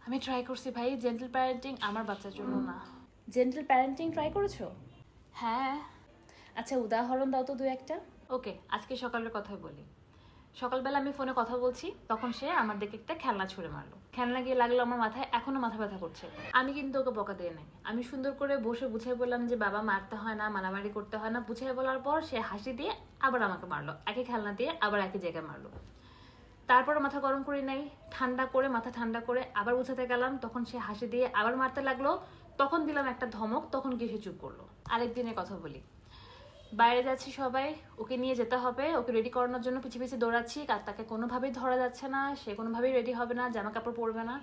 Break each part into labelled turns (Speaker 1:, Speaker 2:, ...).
Speaker 1: আমি ট্রাই করছি ভাই, জেন্টল প্যারেন্টিং আমার বাচ্চার জন্য না।
Speaker 2: জেন্টল প্যারেন্টিং ট্রাই করেছো?
Speaker 1: হ্যাঁ।
Speaker 2: আচ্ছা, উদাহরণ দাও তো দু একটা।
Speaker 1: ওকে, আজকে সকালের কথাই বলি। সকালবেলা আমি ফোনে কথা বলছি, তখন সে আমার দিকে একটা খেলনা ছুঁড়ে মারলো। খেলনা গিয়ে লাগলো আমার মাথায়, এখনো মাথা ব্যথা করছে। আমি কিন্তু ওকে বকা দিয়ে নাই, আমি সুন্দর করে বসে বুঝাই বললাম যে বাবা মারতে হয় না, মারামারি করতে হয় না। বুঝাই বলার পর সে হাসি দিয়ে আবার আমাকে মারলো, একই খেলনা দিয়ে আবার একই জায়গায় মারলো। তারপরে মাথা গরম করি নাই, ঠান্ডা করে মাথা ঠান্ডা করে আবার বুঝাতে গেলাম, তখন সে হাসি দিয়ে আবার মারতে লাগলো। তখন দিলাম একটা ধমক, তখন গিয়ে সে চুপ করলো। আরেকদিনের কথা বলি, বাইরে যাচ্ছি সবাই, ওকে নিয়ে যেতে হবে, ওকে রেডি করানোর জন্য পিছিয়ে পিছিয়ে দৌড়াচ্ছি, আর তাকে কোনোভাবেই ধরা যাচ্ছে না, সে কোনোভাবেই রেডি হবে না, জামা কাপড় পরবে না।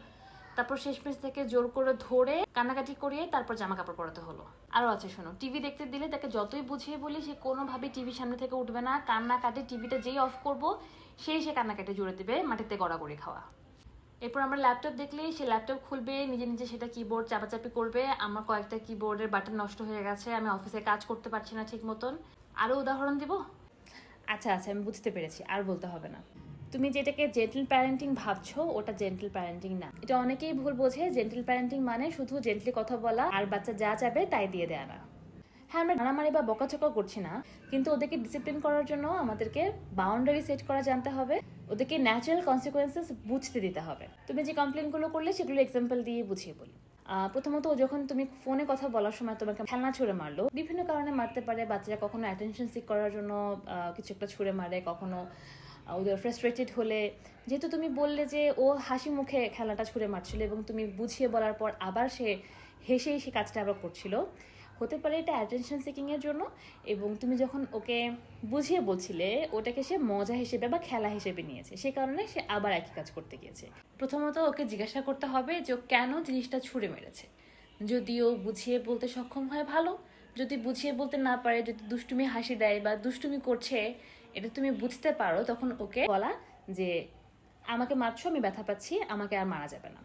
Speaker 1: তারপর শেষমেশ থেকে জোর করে ধরে কান্নাকাটি করিয়ে তারপর জামা কাপড় পরাতে হলো। আরও আছে শোনো, টিভি দেখতে দিলে তাকে যতই বুঝিয়ে বলি সে কোনোভাবেই টিভির সামনে থেকে উঠবে না। কান্নাকাটি টিভিটা যেই অফ করবো সে কান্নাকাটি জুড়ে দেবে, মাটিতে গড়াগড়ি খাওয়া। এরপর আমরা ল্যাপটপ দেখলেই সে ল্যাপটপ খুলবে, নিজে নিজে সেটা কিবোর্ড চাপাচাপি করবে। আমার কয়েকটা কিবোর্ডের বাটন নষ্ট হয়ে গেছে, আমি অফিসে কাজ করতে পারছি না ঠিক মতন। আরও উদাহরণ দিব?
Speaker 2: আচ্ছা আচ্ছা, আমি বুঝতে পেরেছি, আর বলতে হবে না। তুমি যেটাকে জেন্টল প্যারেন্টিং ভাবছো ওটা জেন্টল প্যারেন্টিং না। এটা অনেকেই ভুল বোঝে, জেন্টল প্যারেন্টিং মানে শুধু জেন্টলি কথা বলা আর বাচ্চা যা চাবে তাই দিয়ে দেয়া না। হ্যাঁ, আমরা মারামারি বা বকাঝকা করছি না, কিন্তু ওদেরকে ডিসিপ্লিন করার জন্য আমাদেরকে বাউন্ডারি সেট করা জানতে হবে, ওদেরকে ন্যাচারাল কনসিকুয়েন্সেস বুঝতে দিতে হবে। তুমি যে কমপ্লেনগুলো করলে সেগুলো এক্সাম্পল দিয়ে বুঝিয়ে বলি। প্রথমত, যখন তুমি ফোনে কথা বলার সময় তোমাকে খেলনা ছুঁড়ে মারলো, বিভিন্ন কারণে মারতে পারে। বাচ্চারা কখনো অ্যাটেনশন সিক করার জন্য কিছু একটা ছুঁড়ে মারে, কখনো ওদের ফ্রাস্ট্রেটেড হলে। যেহেতু তুমি বললে যে ও হাসি মুখে খেলাটা ছুঁড়ে মারছিল এবং তুমি বুঝিয়ে বলার পর আবার সে হেসেই সে কাজটা আবার করছিল, হতে পারে এটা অ্যাটেনশন সিকিংয়ের জন্য। এবং তুমি যখন ওকে বুঝিয়ে বলছিলে ওটাকে সে মজা হিসেবে বা খেলা হিসেবে নিয়েছে, সে কারণে সে আবার একই কাজ করতে গিয়েছে। প্রথমত ওকে জিজ্ঞাসা করতে হবে যে ও কেন জিনিসটা ছুঁড়ে মেরেছে। যদি ও বুঝিয়ে বলতে সক্ষম হয় ভালো, যদি বুঝিয়ে বলতে না পারে, যদি দুষ্টুমি হাসি দেয় বা দুষ্টুমি করছে এটা তুমি বুঝতে পারো, তখন ওকে বলা যে আমাকে মারছো, আমি ব্যথা পাচ্ছি, আমাকে আর মারা যাবে না।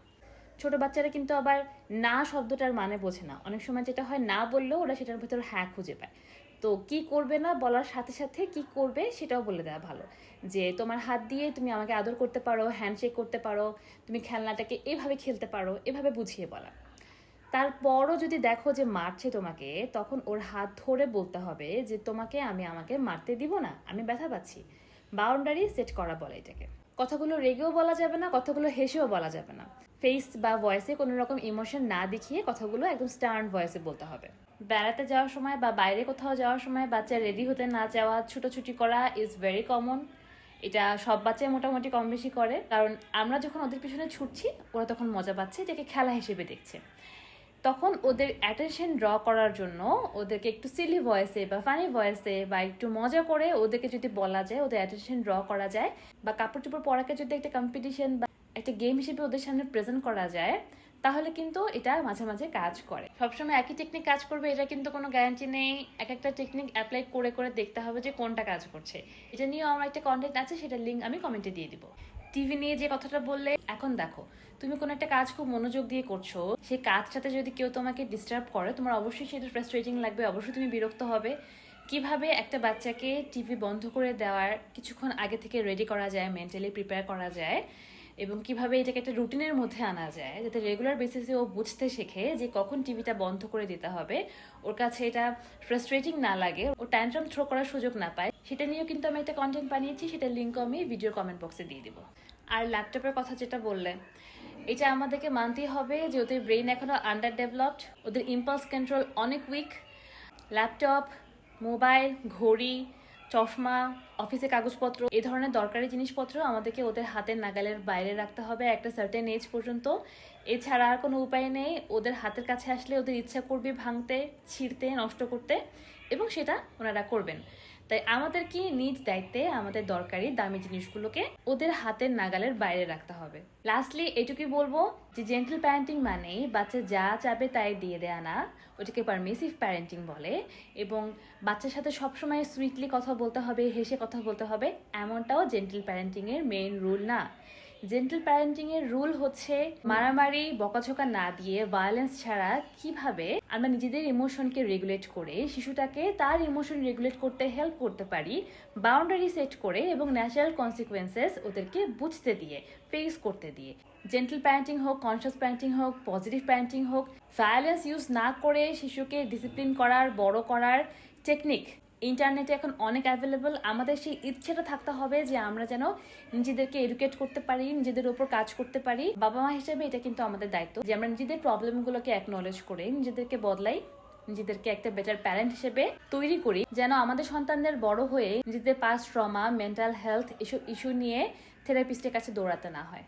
Speaker 2: ছোট বাচ্চারা কিন্তু আবার না শব্দটার মানে বোঝে না। অনেক সময় যেটা হয়, না বললেও ওরা সেটার ভিতর হ্যাঁ খুঁজে পায়। তো কি করবে না বলার সাথে সাথে কি করবে সেটাও বলে দেওয়া ভালো। যে তোমার হাত দিয়ে তুমি আমাকে আদর করতে পারো, হ্যান্ডশেক করতে পারো, তুমি খেলনাটাকে এভাবে খেলতে পারো, এভাবে বুঝিয়ে বলা। তারপরও যদি দেখো যে মারছে তোমাকে, তখন ওর হাত ধরে বলতে হবে যে তোমাকে আমি আমাকে মারতে দিব না, আমি ব্যথা পাচ্ছি। বাউন্ডারি সেট করা বলে এটাকে। কথাগুলো রেগেও বলা যাবে না, কথাগুলো হেসেও বলা যাবে না। ফেস বা ভয়েসে কোনো রকম ইমোশন না দেখিয়ে কথাগুলো একদম স্টার্ন ভয়েসে বলতে হবে। বেড়াতে যাওয়ার সময় বা বাইরে কোথাও যাওয়ার সময় বাচ্চা রেডি হতে না যাওয়া, ছুটোছুটি করা ইজ ভেরি কমন। এটা সব বাচ্চাই মোটামুটি কম বেশি করে, কারণ আমরা যখন ওদের পিছনে ছুটছি ওরা তখন মজা পাচ্ছে, এটাকে খেলা হিসেবে দেখছে। তখন ওদের অ্যাটেনশন ড্র করার জন্য ওদেরকে একটু সিলি ভয়েসে বা ফানি ভয়েসে বা একটু মজা করে ওদেরকে যদি বলা যায়, ওদের অ্যাটেনশন ড্র করা যায়, বা কাপড় চোপড় পরাকে যদি একটা কম্পিটিশন বা একটা গেম হিসেবে ওদের সামনে প্রেজেন্ট করা যায়, তাহলে কিন্তু এটা মাঝে মাঝে কাজ করে। সবসময় একই টেকনিক কাজ করবে এটা কিন্তু কোনো গ্যারান্টি নেই। এক একটা টেকনিক অ্যাপ্লাই করে করে দেখতে হবে যে কোনটা কাজ করছে। এটা নিয়েও আমার একটা কন্টেন্ট আছে, সেটার লিঙ্ক আমি কমেন্টে দিয়ে দিব। টিভি নিয়ে যে কথাটা বললে, এখন দেখো, তুমি কোনো একটা কাজ খুব মনোযোগ দিয়ে করছো, সেই কাজটাতে যদি কেউ তোমাকে ডিস্টার্ব করে, তোমার অবশ্যই সেটা ফ্রাস্ট্রেটিং লাগবে, অবশ্যই তুমি বিরক্ত হবে। কিভাবে একটা বাচ্চাকে টিভি বন্ধ করে দেওয়ার কিছুক্ষণ আগে থেকে রেডি করা যায়, মেন্টালি প্রিপেয়ার করা যায়, এবং কিভাবে এটাকে একটা রুটিনের মধ্যে আনা যায় যাতে রেগুলার বেসিসে ও বুঝতে শেখে যে কখন টিভিটা বন্ধ করে দিতে হবে, ওর কাছে এটা ফ্রাস্ট্রেটিং না লাগে, ও ট্যান্ট্রাম থ্রো করার সুযোগ না পায়, সেটা নিয়েও কিন্তু আমি একটা কন্টেন্ট বানিয়েছি, সেটার লিঙ্কও আমি ভিডিও কমেন্ট বক্সে দিয়ে দিব। আর ল্যাপটপের কথা যেটা বললে, এটা আমাদেরকে মানতেই হবে যে ওদের ব্রেন এখনো আন্ডার ডেভেলপড, ওদের ইম্পালস কন্ট্রোল অনেক উইক। ল্যাপটপ, মোবাইল, ঘড়ি, চশমা, অফিসে কাগজপত্র, এই ধরনের দরকারি জিনিসপত্র আমাদেরকে ওদের হাতের নাগালের বাইরে রাখতে হবে একটা সার্টেন এজ পর্যন্ত। এছাড়া আর কোনো উপায় নেই। ওদের হাতের কাছে আসলে ওদের ইচ্ছা করবে ভাঙতে, ছিঁড়তে, নষ্ট করতে, এবং সেটা ওনারা করবেন। তাই আমাদের কি নিজ দায়িত্বে আমাদের দরকারি দামি জিনিসগুলোকে ওদের হাতের নাগালের বাইরে রাখতে হবে। লাস্টলি এটুকুই বলবো যে জেন্টল প্যারেন্টিং মানেই বাচ্চা যা চাবে তাই দিয়ে দেয়া না, ওটাকে পারমিসিভ প্যারেন্টিং বলে। এবং বাচ্চার সাথে সবসময় সুইটলি কথা বলতে হবে, হেসে কথা বলতে হবে, এমনটাও জেন্টল প্যারেন্টিং এর মেইন রুল না। জেন্টল প্যারেন্টিং এর রুল হচ্ছে মারামারি বকাঝকা না দিয়ে ভায়োলেন্স ছাড়া কিভাবে আমরা নিজেদের ইমোশনকে রেগুলেট করে শিশুটাকে তার ইমোশন রেগুলেট করতে হেল্প করতে পারি, বাউন্ডারি সেট করে এবং ন্যাচারাল কনসিকুয়েন্সেস ওদেরকে বুঝতে দিয়ে ফেস করতে দিয়ে। জেন্টল প্যারেন্টিং হোক, কনসিয়াস প্যারেন্টিং হোক, পজিটিভ প্যারেন্টিং হোক, ভায়োলেন্স ইউজ না করে শিশুকে ডিসিপ্লিন করার, বড় করার টেকনিক ইন্টারনেটে এখন অনেক অ্যাভেলেবল। আমাদের সেই ইচ্ছেটা থাকতে হবে যে আমরা যেন নিজেদেরকে এডুকেট করতে পারি, নিজেদের উপর কাজ করতে পারি। বাবা মা হিসেবে এটা কিন্তু আমাদের দায়িত্ব যে আমরা নিজেদের প্রবলেমগুলোকে অ্যাকনলেজ করে নিজেদেরকে বদলাই, নিজেদেরকে একটা বেটার প্যারেন্ট হিসেবে তৈরি করি, যেন আমাদের সন্তানদের বড় হয়ে নিজেদের পাস্ট ট্রমা, মেন্টাল হেলথ এসব ইস্যু নিয়ে থেরাপিস্টের কাছে দৌড়াতে না হয়।